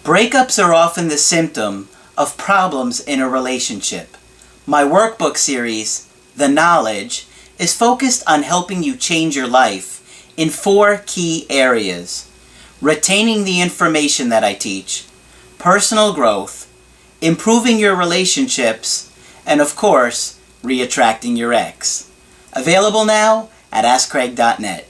Breakups are often the symptom of problems in a relationship. My workbook series, The Knowledge, is focused on helping you change your life in 4 key areas: retaining the information that I teach, personal growth, improving your relationships, and of course, re-attracting your ex. Available now at AskCraig.net.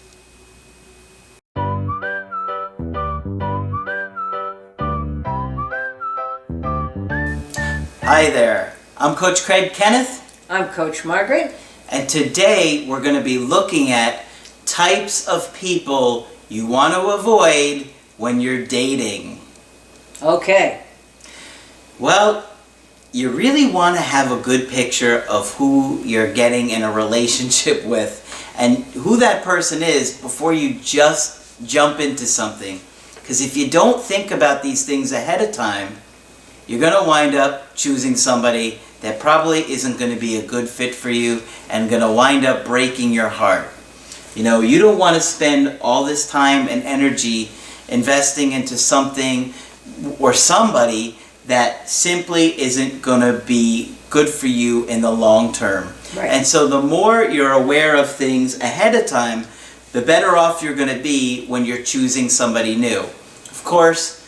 Hi there, I'm Coach Craig Kenneth. I'm Coach Margaret. And today we're going to be looking at types of people you want to avoid when you're dating. Okay. Well, you really want to have a good picture of who you're getting in a relationship with and who that person is before you just jump into something. Because if you don't think about these things ahead of time, you're going to wind up choosing somebody that probably isn't going to be a good fit for you and going to wind up breaking your heart. You know, you don't want to spend all this time and energy investing into something or somebody that simply isn't going to be good for you in the long term. Right. And so the more you're aware of things ahead of time, the better off you're going to be when you're choosing somebody new. Of course,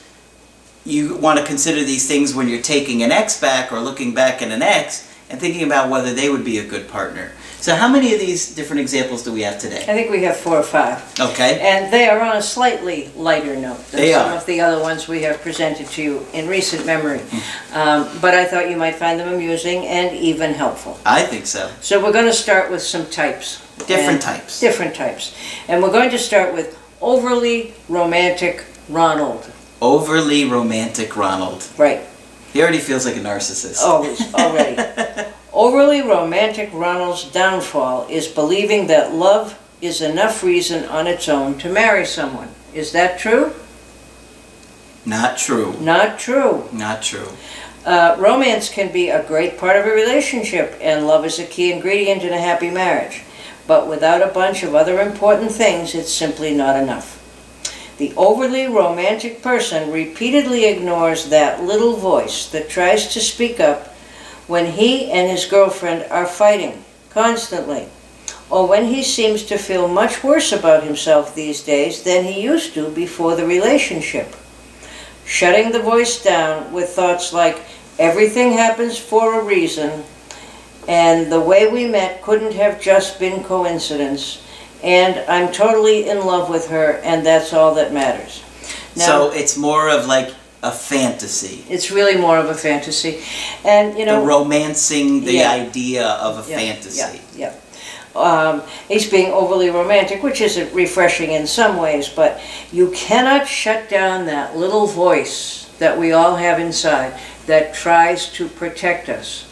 you want to consider these things when you're taking an ex back or looking back at an ex and thinking about whether they would be a good partner. So how many of these different examples do we have today? I think we have 4 or 5. Okay. And they are on a slightly lighter note than They some are. of the other ones we have presented to you in recent memory. But I thought you might find them amusing and even helpful. I think so. So we're going to start with some types. Different types. Different types. And we're going to start with overly romantic Ronald. Overly romantic Ronald. Right. He already feels like a narcissist. Already. Overly romantic Ronald's downfall is believing that love is enough reason on its own to marry someone. Is that true? Not true. Not true. Not true. Romance can be a great part of a relationship, and love is a key ingredient in a happy marriage. But without a bunch of other important things, it's simply not enough. The overly romantic person repeatedly ignores that little voice that tries to speak up when he and his girlfriend are fighting constantly, or when he seems to feel much worse about himself these days than he used to before the relationship. Shutting the voice down with thoughts like, everything happens for a reason, and the way we met couldn't have just been coincidence, and I'm totally in love with her, and that's all that matters. Now, so it's more of like a fantasy. it's really more of a fantasy. And, you know... The romancing the Yeah. idea of a fantasy. He's being overly romantic, which isn't refreshing in some ways, but you cannot shut down that little voice that we all have inside that tries to protect us.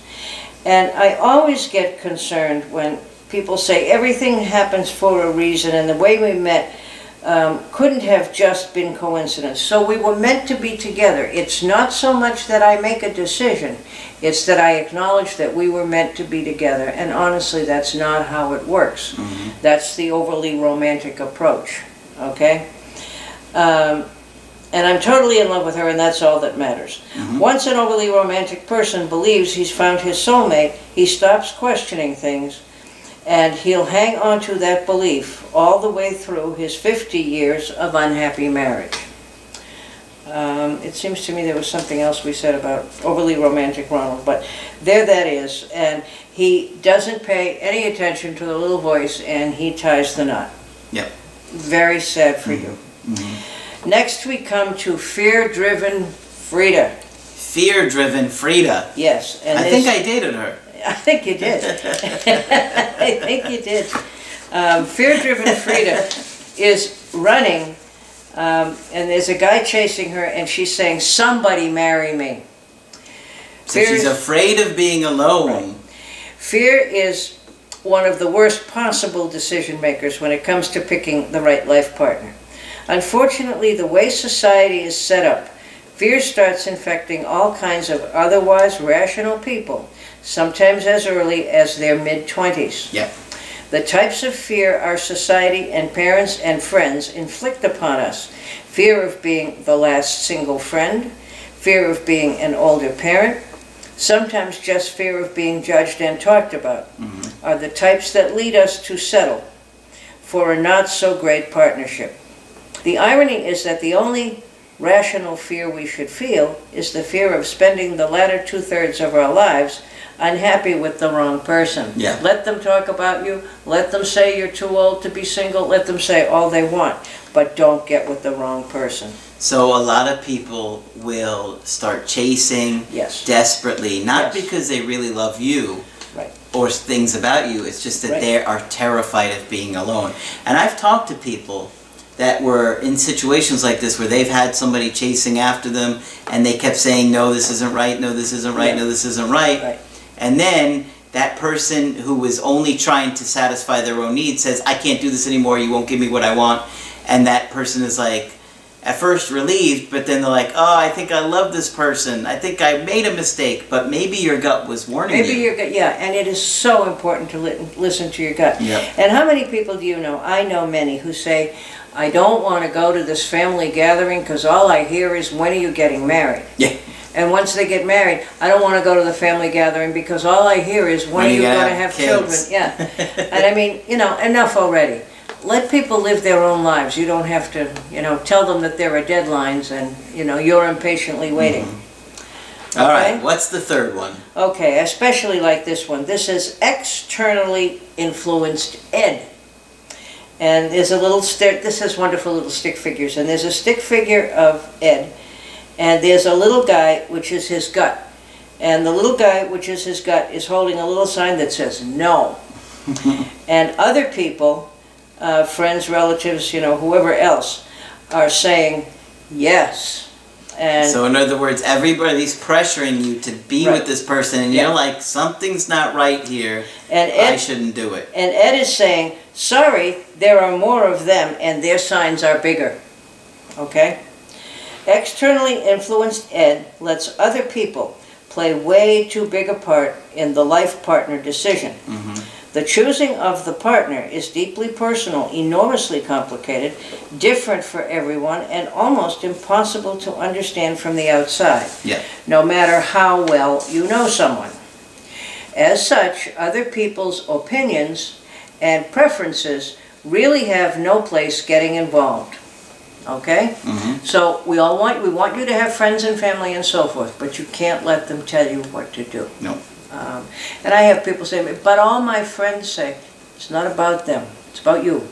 And I always get concerned when people say everything happens for a reason and the way we met couldn't have just been coincidence. So we were meant to be together. It's not so much that I make a decision, it's that I acknowledge that we were meant to be together. And honestly, that's not how it works. Mm-hmm. That's the overly romantic approach, okay? And I'm totally in love with her, and that's all that matters. Mm-hmm. Once an overly romantic person believes he's found his soulmate, he stops questioning things, and he'll hang on to that belief all the way through his 50 years of unhappy marriage. It seems to me there was something else we said about overly romantic Ronald, but there that is. And he doesn't pay any attention to the little voice, and he ties the knot. Yep. Very sad for you. Mm-hmm. Next we come to fear-driven Frida. Fear-driven Frida. Yes. And I think I dated her. I think you did. I think you did. Fear-driven Frida is running, and there's a guy chasing her, and she's saying, "Somebody marry me." So she's afraid of being alone. Right. Fear is one of the worst possible decision makers when it comes to picking the right life partner. Unfortunately, the way society is set up, fear starts infecting all kinds of otherwise rational people, sometimes as early as their mid-20s. Yep. The types of fear our society and parents and friends inflict upon us. Fear of being the last single friend, fear of being an older parent, sometimes just fear of being judged and talked about, are the types that lead us to settle for a not-so-great partnership. The irony is that the only rational fear we should feel is the fear of spending the latter two-thirds of our lives unhappy with the wrong person. Yeah. Let them talk about you, let them say you're too old to be single, let them say all they want, but don't get with the wrong person. So a lot of people will start chasing Yes. desperately, not Yes. because they really love you Right. or things about you, it's just that Right. they are terrified of being alone. And I've talked to people that were in situations like this where they've had somebody chasing after them and they kept saying, no, this isn't right, no, this isn't right, Yeah. no, this isn't right. Right. And then that person who was only trying to satisfy their own needs says, I can't do this anymore, you won't give me what I want. And that person is like, at first relieved, but then they're like, oh, I think I love this person. I think I made a mistake, but maybe your gut was warning you. Maybe your gut, yeah, and it is so important to listen to your gut. Yep. And how many people do you know? I know many who say, I don't want to go to this family gathering because all I hear is, when are you getting married? Yeah. And once they get married, I don't want to go to the family gathering because all I hear is, when are you going to have children? kids? Yeah. And I mean, enough already. Let people live their own lives. You don't have to, tell them that there are deadlines and, you're impatiently waiting. All Okay? right, what's the third one? Okay, I especially like this one. This is externally influenced Ed. And there's a little this has wonderful little stick figures. And there's a stick figure of Ed. And there's a little guy, which is his gut. And the little guy, which is his gut, is holding a little sign that says no. And other people, friends, relatives, whoever else, are saying yes. And So in other words, everybody's pressuring you to be Right. with this person, and Yeah. you're like, something's not right here. And I Ed, shouldn't do it. and Ed is saying, sorry, there are more of them and their signs are bigger. Okay? Externally influenced Ed lets other people play way too big a part in the life partner decision. The choosing of the partner is deeply personal, enormously complicated, different for everyone, and almost impossible to understand from the outside, Yeah. no matter how well you know someone. As such, other people's opinions and preferences really have no place getting involved. Okay? So we want you to have friends and family and so forth, but you can't let them tell you what to do. No. And I have people say, but all my friends say, it's not about them, it's about you.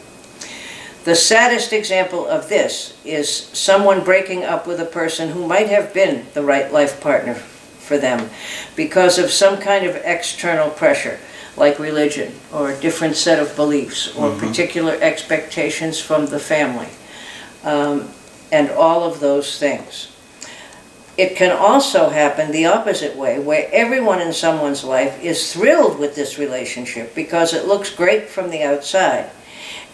The saddest example of this is someone breaking up with a person who might have been the right life partner for them because of some kind of external pressure, like religion, or a different set of beliefs, or particular expectations from the family, and all of those things. It can also happen the opposite way, where everyone in someone's life is thrilled with this relationship because it looks great from the outside.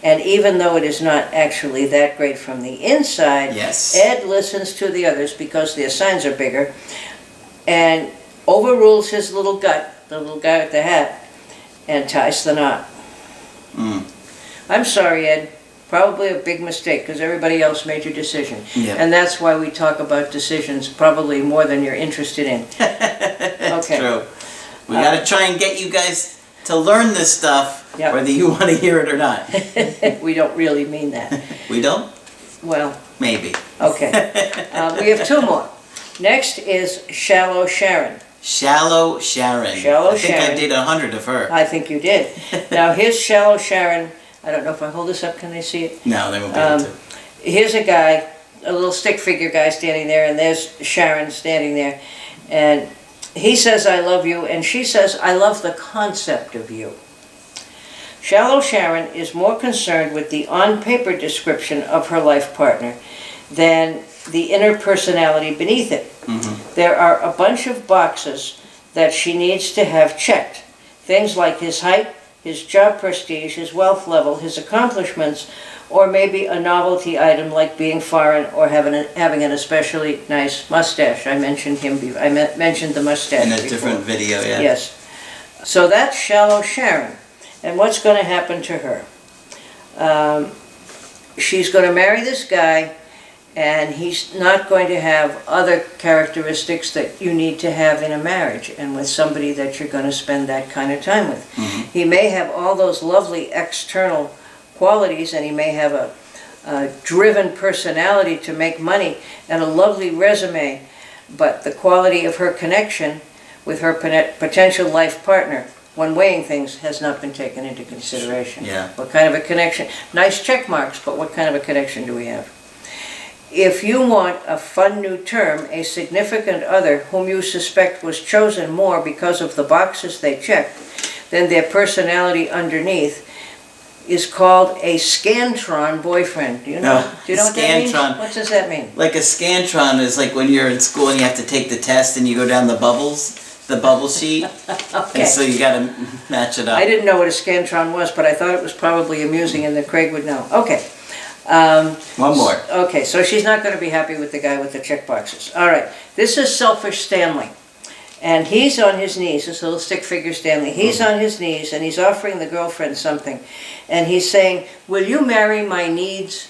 And even though it is not actually that great from the inside, Yes. Ed listens to the others because their signs are bigger and overrules his little gut, the little guy with the hat, and ties the knot. I'm sorry, Ed. Probably a big mistake because everybody else made your decision. Yeah. And that's why we talk about decisions probably more than you're interested in. That's Okay. true. We got to try and get you guys to learn this stuff, Yeah. whether you want to hear it or not. We don't really mean that. We don't? Well, Maybe. okay. We have two more. Next is Shallow Sharon. Shallow Sharon. Shallow I think I Sharon. did 100 of her. I think you did. Now here's Shallow Sharon. I don't know if I hold this up, can they see it? No, they won't be able to. Here's a guy, a little stick figure guy standing there, and there's Sharon standing there. And he says, I love you, and she says, I love the concept of you. Shallow Sharon is more concerned with the on-paper description of her life partner than the inner personality beneath it. There are a bunch of boxes that she needs to have checked. Things like his height, his job prestige, his wealth level, his accomplishments, or maybe a novelty item like being foreign or having an especially nice mustache. I mentioned him before. I mentioned the mustache In a before. different video, yeah. Yes. So that's Shallow Sharon. And what's going to happen to her? She's going to marry this guy, and he's not going to have other characteristics that you need to have in a marriage and with somebody that you're going to spend that kind of time with. Mm-hmm. He may have all those lovely external qualities, and he may have a driven personality to make money and a lovely resume, but the quality of her connection with her potential life partner, when weighing things, has not been taken into consideration. Yeah. What kind of a connection? Nice check marks, but what kind of a connection do we have? If you want a fun new term, a significant other whom you suspect was chosen more because of the boxes they checked than their personality underneath, is called a scantron boyfriend. Do you know? Do you know what that means? Scantron. What does that mean? Like a scantron is like when you're in school and you have to take the test and you go down the bubble sheet. Okay. And so you got to match it up. I didn't know what a scantron was, but I thought it was probably amusing and that Craig would know. Okay. One more. Okay, so she's not going to be happy with the guy with the check boxes. All right. This is Selfish Stanley. And he's on his knees, this little stick figure Stanley. He's on his knees and he's offering the girlfriend something. And he's saying, will you marry my needs?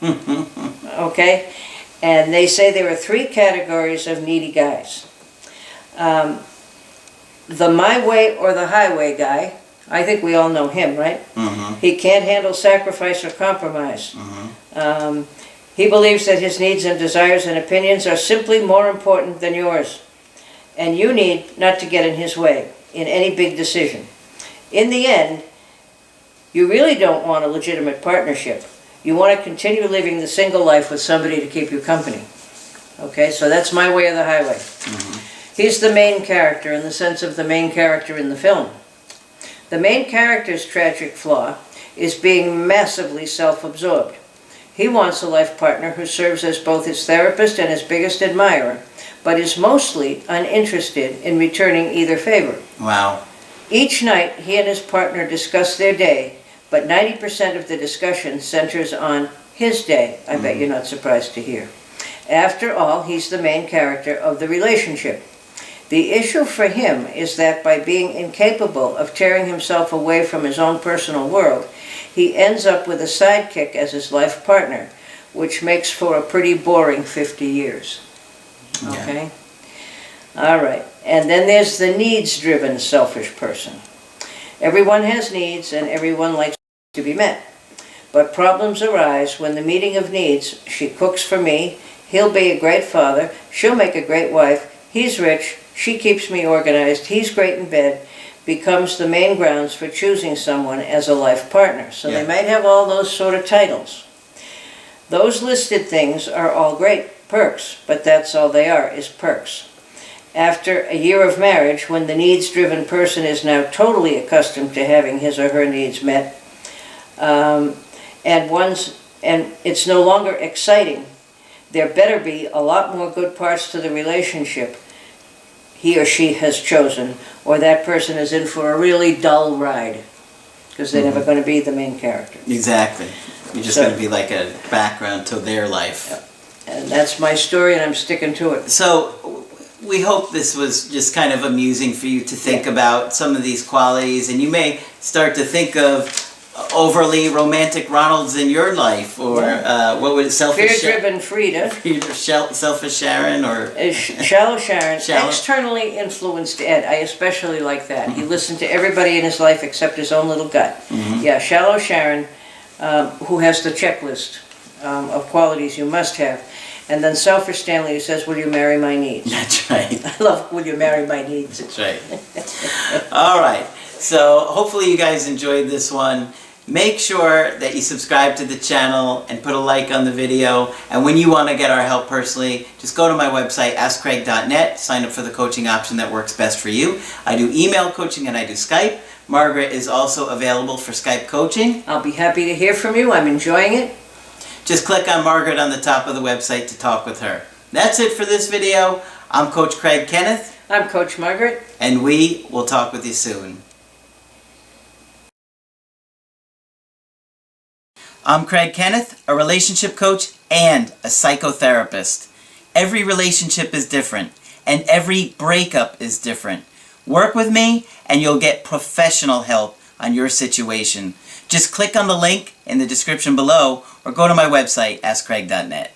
Okay? And they say there are 3 categories of needy guys. The my way or the highway guy, I think we all know him, right? Mm-hmm. He can't handle sacrifice or compromise. Mm-hmm. He believes that his needs and desires and opinions are simply more important than yours. And you need not to get in his way in any big decision. In the end, you really don't want a legitimate partnership. You want to continue living the single life with somebody to keep you company. Okay, so that's my way or the highway. Mm-hmm. He's the main character in the sense of the main character in the film. The main character's tragic flaw is being massively self-absorbed. He wants a life partner who serves as both his therapist and his biggest admirer, but is mostly uninterested in returning either favor. Wow. Each night, he and his partner discuss their day, but 90% of the discussion centers on his day. I bet you're not surprised to hear. After all, he's the main character of the relationship. The issue for him is that by being incapable of tearing himself away from his own personal world, he ends up with a sidekick as his life partner, which makes for a pretty boring 50 years. Okay? All right. And then there's the needs-driven selfish person. Everyone has needs and everyone likes to be met. But problems arise when the meeting of needs, she cooks for me, he'll be a great father, she'll make a great wife, he's rich, she keeps me organized, he's great in bed, becomes the main grounds for choosing someone as a life partner. So they might have all those sort of titles. Those listed things are all great perks, but that's all they are, is perks. After a year of marriage, when the needs-driven person is now totally accustomed to having his or her needs met, and it's no longer exciting, there better be a lot more good parts to the relationship he or she has chosen, or that person is in for a really dull ride, because they're never going to be the main character. Exactly. You're just going to be like a background to their life. Yep. And that's my story, and I'm sticking to it. So we hope this was just kind of amusing for you to think about some of these qualities, and you may start to think of overly romantic Ronalds in your life, or what would it, selfish Fear-driven Frida. Selfish Sharon, or Shallow Sharon. Shallow. Externally influenced Ed. I especially like that. He listened to everybody in his life except his own little gut. Yeah, Shallow Sharon, who has the checklist of qualities you must have. And then Selfish Stanley, who says, will you marry my needs? That's right. I love, will you marry my needs? That's right. All right. So hopefully you guys enjoyed this one. Make sure that you subscribe to the channel and put a like on the video. And when you want to get our help personally, just go to my website, askcraig.net, sign up for the coaching option that works best for you. I do email coaching and I do Skype. Margaret is also available for Skype coaching. I'll be happy to hear from you. I'm enjoying it. Just click on Margaret on the top of the website to talk with her. That's it for this video. I'm Coach Craig Kenneth. I'm Coach Margaret. And we will talk with you soon. I'm Craig Kenneth, a relationship coach and a psychotherapist. Every relationship is different, and every breakup is different. Work with me, and you'll get professional help on your situation. Just click on the link in the description below or go to my website, askcraig.net.